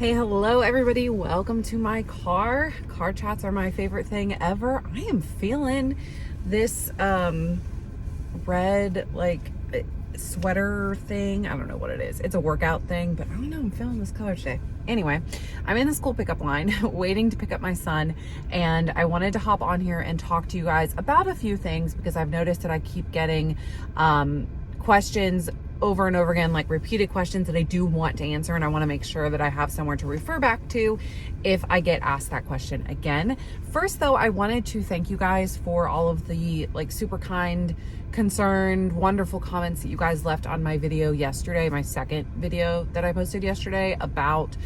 Hey, hello everybody. Welcome to my car. Car chats are my favorite thing ever. I am feeling this red sweater thing. I don't know what it is. It's a workout thing, but I don't know. I'm feeling this color today. Anyway, I'm in the school pickup line waiting to pick up my son, and I wanted to hop on here and talk to you guys about a few things because I've noticed that I keep getting questions over and over again, like repeated questions that I do want to answer, and I want to make sure that I have somewhere to refer back to if I get asked that question again. First though, I wanted to thank you guys for all of the super kind, concerned, wonderful comments that you guys left on my video yesterday, my second video that I posted yesterday about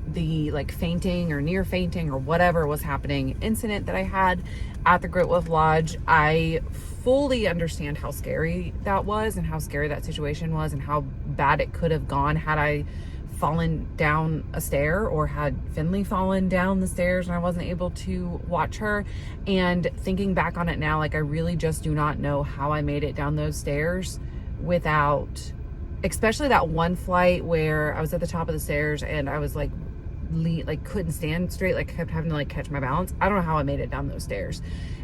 the fainting or near fainting or whatever was happening incident that I had at the Great Wolf Lodge. I fully understand how scary that was and how scary that situation was and how bad it could have gone had I fallen down a stair or had Finley fallen down the stairs and I wasn't able to watch her. And thinking back on it now, I really just do not know how I made it down those stairs without, especially that one flight where I was at the top of the stairs and I was couldn't stand straight, kept having to catch my balance. I don't know how I made it down those stairs.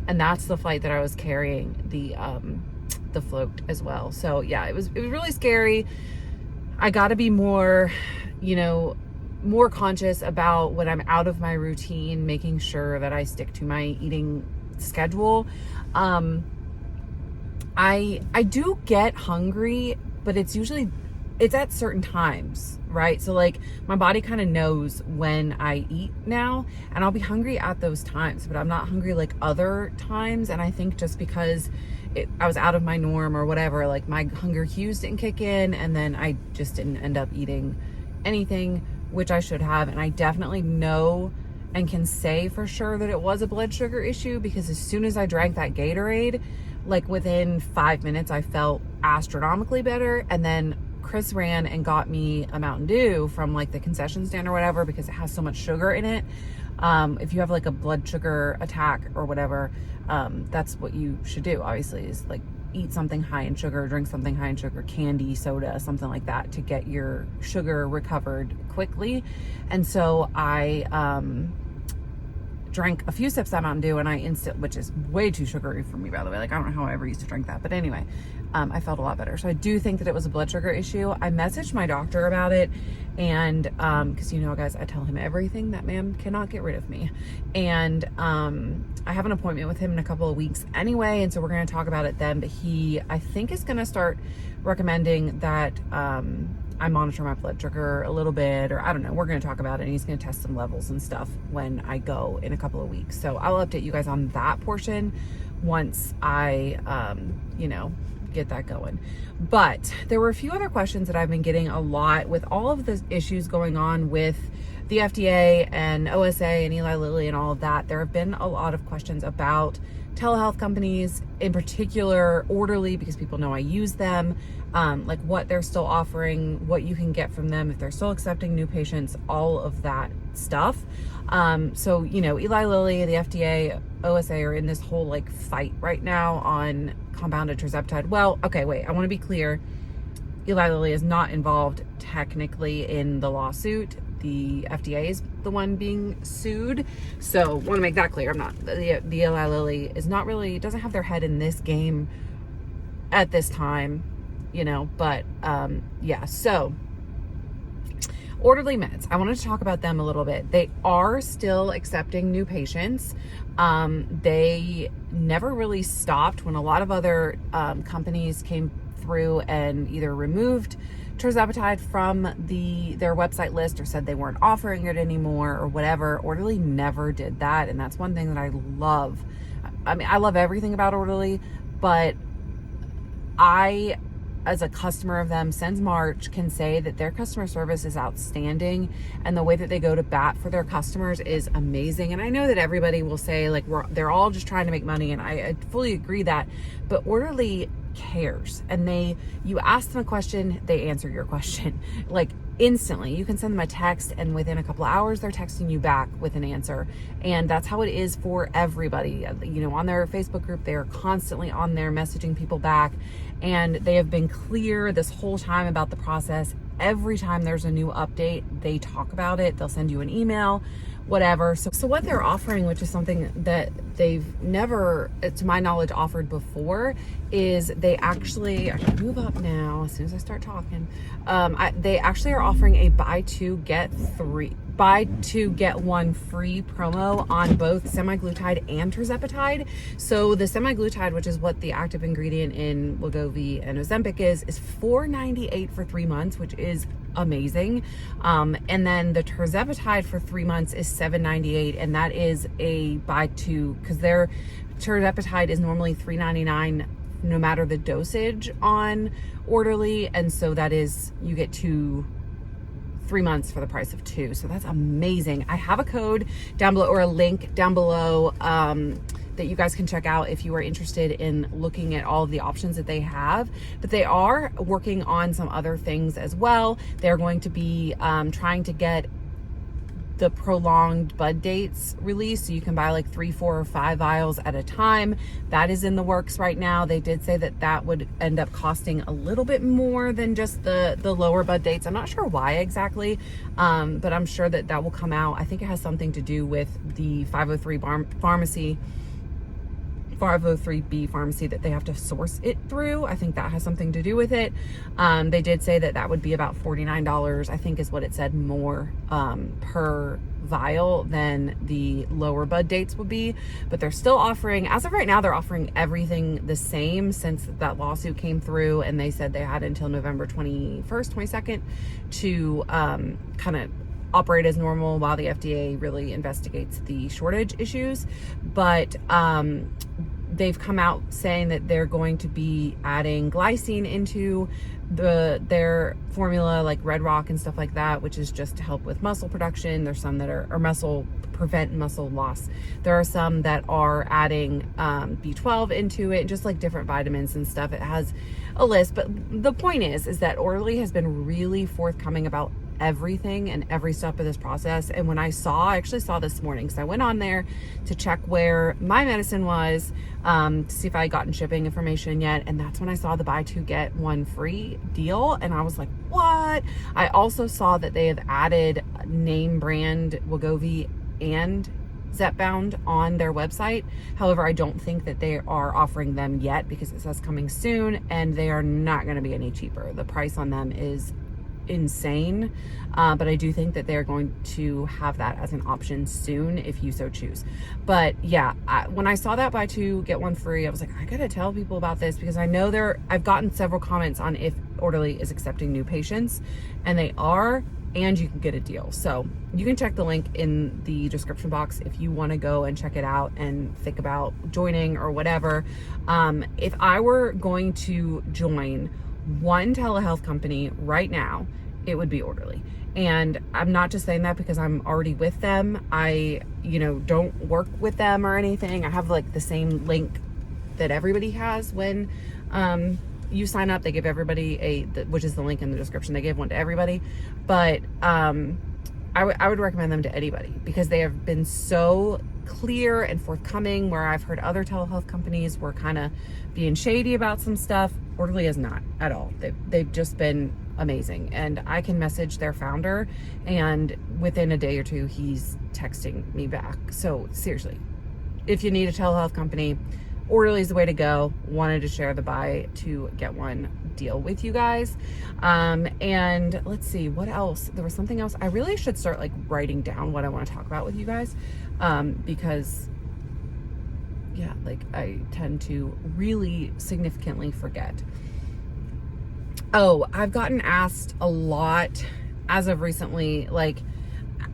And that's the flight that I was carrying the float as well. So yeah, it was really scary. I got to be more conscious about when I'm out of my routine, making sure that I stick to my eating schedule. I do get hungry, but it's at certain times, right? So my body kind of knows when I eat now, and I'll be hungry at those times, but I'm not hungry other times. And I think just because I was out of my norm or whatever, my hunger cues didn't kick in, and then I just didn't end up eating anything, which I should have. And I definitely know and can say for sure that it was a blood sugar issue, because as soon as I drank that Gatorade, within 5 minutes, I felt astronomically better. And then Chris ran and got me a Mountain Dew from the concession stand or whatever, because it has so much sugar in it. If you have a blood sugar attack or whatever, that's what you should do, obviously, is eat something high in sugar, drink something high in sugar, candy, soda, something like that, to get your sugar recovered quickly. And so I drank a few sips of that Mountain Dew, and which is way too sugary for me, by the way. I don't know how I ever used to drink that, but anyway, I felt a lot better. So I do think that it was a blood sugar issue. I messaged my doctor about it, and because guys, I tell him everything. That man cannot get rid of me. And I have an appointment with him in a couple of weeks anyway, and so we're going to talk about it then. But he, I think, is going to start recommending that I monitor my blood sugar a little bit, or I don't know, we're going to talk about it, and he's going to test some levels and stuff when I go in a couple of weeks. So I'll update you guys on that portion once I, get that going. But there were a few other questions that I've been getting a lot with all of the issues going on with the FDA and OSA and Eli Lilly and all of that. There have been a lot of questions about telehealth companies, in particular Orderly, because people know I use them, what they're still offering, what you can get from them, if they're still accepting new patients, all of that stuff. So Eli Lilly, the FDA, OSA are in this whole fight right now on compounded Tirzepatide. Well, okay, wait, I want to be clear. Eli Lilly is not involved technically in the lawsuit. The FDA is the one being sued. So want to make that clear. I'm not, the Eli Lilly is not really, doesn't have their head in this game at this time, but yeah. So OrderlyMeds, I wanted to talk about them a little bit. They are still accepting new patients. They never really stopped when a lot of other companies came through and either removed Tirzepatide from their website list or said they weren't offering it anymore or whatever. Orderly never did that, and that's one thing that I love. I mean, I love everything about Orderly, but I, as a customer of them since March, can say that their customer service is outstanding, and the way that they go to bat for their customers is amazing. And I know that everybody will say they're all just trying to make money, and I fully agree that, but Orderly cares, and you ask them a question, they answer your question instantly. You can send them a text, and within a couple of hours they're texting you back with an answer. And that's how it is for everybody. On their Facebook group, they are constantly on there messaging people back, and they have been clear this whole time about the process. every time there's a new update, they talk about it. They'll send you an email, whatever. So what they're offering, which is something that they've never, to my knowledge, offered before, is they actually, I can move up now as soon as I start talking. They actually are offering a buy two get one free promo on both semaglutide and Tirzepatide. So the semaglutide, which is what the active ingredient in Wegovy and Ozempic is $4.98 for 3 months, which is amazing. And then the Tirzepatide for 3 months is $7.98, and that is a buy two, because their Tirzepatide is normally $3.99 no matter the dosage on Orderly, and so that is, you get 3 months for the price of 2. So that's amazing. I have a code down below, or a link down below, that you guys can check out if you are interested in looking at all of the options that they have. But they are working on some other things as well. They're going to be trying to get the prolonged bud dates released, so you can buy like 3, 4, or 5 vials at a time. That is in the works right now. They did say that that would end up costing a little bit more than just the lower bud dates. I'm not sure why exactly, but I'm sure that that will come out. I think it has something to do with the 503B pharmacy that they have to source it through. I think that has something to do with it. They did say that that would be about $49, I think is what it said, more per vial than the lower bud dates would be. But they're still offering, as of right now, they're offering everything the same since that lawsuit came through, and they said they had until November 21st, 22nd to kind of operate as normal while the FDA really investigates the shortage issues. But they've come out saying that they're going to be adding glycine into their formula, like Red Rock and stuff like that, which is just to help with muscle production. There's some that are prevent muscle loss. There are some that are adding B12 into it, just like different vitamins and stuff. It has a list, but the point is that Orderly has been really forthcoming about everything and every step of this process. And when I actually saw this morning, because I went on there to check where my medicine was, to see if I had gotten shipping information yet, and that's when I saw the buy two get one free deal, and I was like, what? I also saw that they have added name brand Wegovy and Zepbound on their website. However, I don't think that they are offering them yet because it says coming soon, and they are not going to be any cheaper. The price on them is insane, but I do think that they're going to have that as an option soon if you so choose. But yeah, when I saw that buy two get one free, I was like, I gotta tell people about this, because I know I've gotten several comments on if Orderly is accepting new patients, and they are, and you can get a deal. So you can check the link in the description box if you want to go and check it out and think about joining or whatever. If I were going to join one telehealth company right now, it would be Orderly. And I'm not just saying that because I'm already with them. I, don't work with them or anything. I have like the same link that everybody has when you sign up. They give everybody which is the link in the description. They give one to everybody. But I would recommend them to anybody, because they have been so clear and forthcoming, where I've heard other telehealth companies were kind of being shady about some stuff. Orderly is not at all. They've just been amazing, and I can message their founder, and within a day or two he's texting me back. So seriously, if you need a telehealth company, Orderly is the way to go. Wanted to share the buy two get one deal with you guys. And let's see what else. There was something else. I really should start like writing down what I want to talk about with you guys, because yeah, like I tend to really significantly forget. Oh, I've gotten asked a lot as of recently, like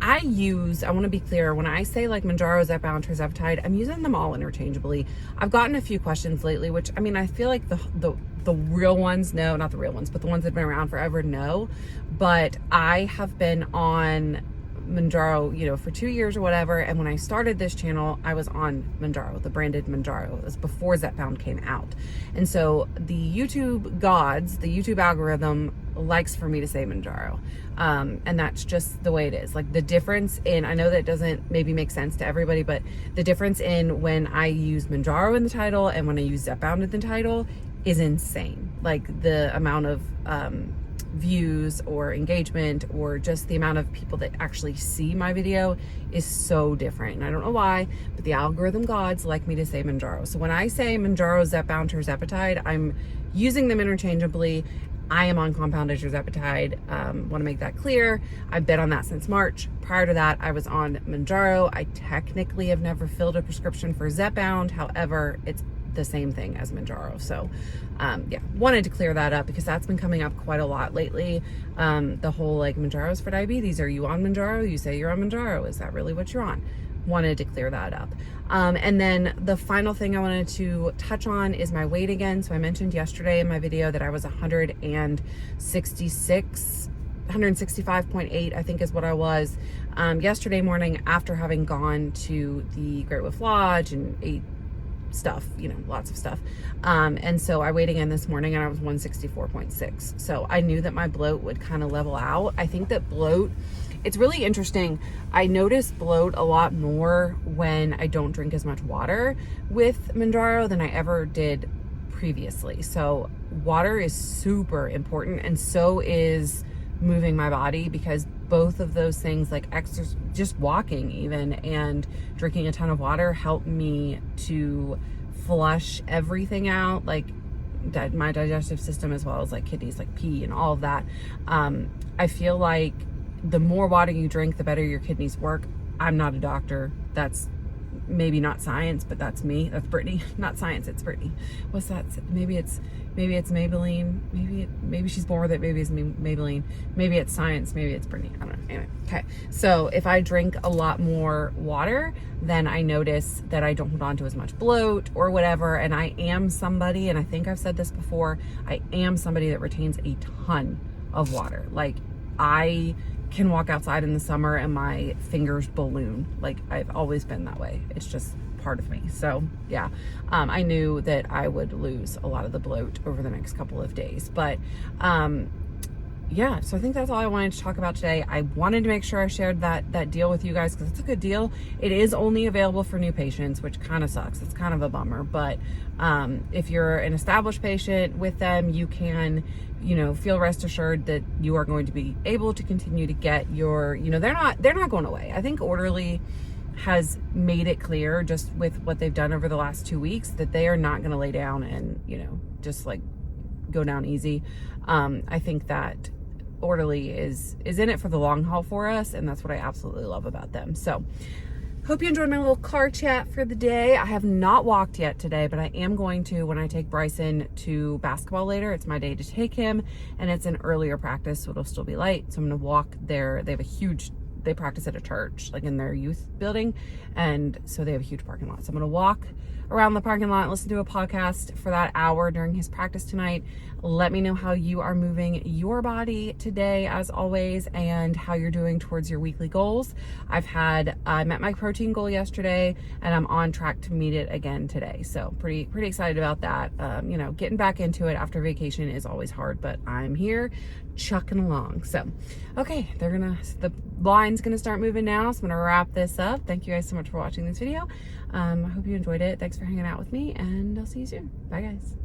I want to be clear, when I say like MOUNJARO, Zepbound, Tirzepatide, I'm using them all interchangeably. I've gotten a few questions lately, which, I mean, I feel like the real ones, no, not the real ones, but the ones that have been around forever, no. But I have been on MOUNJARO, for 2 years or whatever. And when I started this channel, I was on MOUNJARO, the branded MOUNJARO. It was before Zepbound came out. And so the YouTube gods, the YouTube algorithm likes for me to say MOUNJARO. And that's just the way it is. Like the difference in, I know that doesn't maybe make sense to everybody, but the difference in when I use MOUNJARO in the title and when I use Zepbound in the title is insane. Like the amount of views or engagement or just the amount of people that actually see my video is so different. And I don't know why, but the algorithm gods like me to say MOUNJARO. So when I say MOUNJARO, Zepbound, Tirzepatide, I'm using them interchangeably. I am on compounded Tirzepatide. Want to make that clear. I've been on that since March. Prior to that, I was on MOUNJARO. I technically have never filled a prescription for Zepbound. However, it's the same thing as MOUNJARO. So yeah, wanted to clear that up because that's been coming up quite a lot lately. The whole like MOUNJARO's for diabetes. Are you on MOUNJARO? You say you're on MOUNJARO. Is that really what you're on? Wanted to clear that up. And then the final thing I wanted to touch on is my weight again. So I mentioned yesterday in my video that I was 165.8, I think is what I was. Yesterday morning after having gone to the Great Wolf Lodge and ate stuff, you know, lots of stuff. And so I weighed again this morning and I was 164.6. So I knew that my bloat would kind of level out. I think that bloat, it's really interesting. I notice bloat a lot more when I don't drink as much water with MOUNJARO than I ever did previously. So water is super important, and so is moving my body, because both of those things, like exercise, just walking even, and drinking a ton of water, help me to flush everything out, like my digestive system, as well as like kidneys, like pee and all of that. I feel like the more water you drink, the better your kidneys work. I'm not a doctor. That's maybe not science, but that's me. That's Brittany. Not science, it's Brittany. What's that? Maybe it's Maybelline. Maybe she's born with it. Maybe it's Maybelline. Maybe it's science. Maybe it's Brittany. I don't know. Anyway, okay. So if I drink a lot more water, then I notice that I don't hold on to as much bloat or whatever. And I am somebody, and I think I've said this before, I am somebody that retains a ton of water. Like, I can walk outside in the summer and my fingers balloon. Like, I've always been that way. It's just part of me. So yeah, I knew that I would lose a lot of the bloat over the next couple of days, but yeah, so I think that's all I wanted to talk about today. I wanted to make sure I shared that deal with you guys because it's a good deal. It is only available for new patients, which kind of sucks. It's kind of a bummer, but if you're an established patient with them, you can, you know, feel rest assured that you are going to be able to continue to get your, you know, they're not going away. I think Orderly has made it clear, just with what they've done over the last 2 weeks, that they are not going to lay down and, you know, just like go down easy. I think that Orderly is in it for the long haul for us, and that's what I absolutely love about them. So hope you enjoyed my little car chat for the day. I have not walked yet today, but I am going to when I take Bryson to basketball later. It's my day to take him, and it's an earlier practice, so it'll still be light. So I'm gonna walk there. They practice at a church, like in their youth building, and so they have a huge parking lot. So I'm gonna walk around the parking lot and listen to a podcast for that hour during his practice tonight. Let me know how you are moving your body today, as always, and how you're doing towards your weekly goals. I met my protein goal yesterday, and I'm on track to meet it again today. So pretty excited about that. You know, getting back into it after vacation is always hard, but I'm here chucking along. So, okay, the line's gonna start moving now. So I'm gonna wrap this up. Thank you guys so much for watching this video. I hope you enjoyed it. Thanks for hanging out with me, and I'll see you soon. Bye, guys.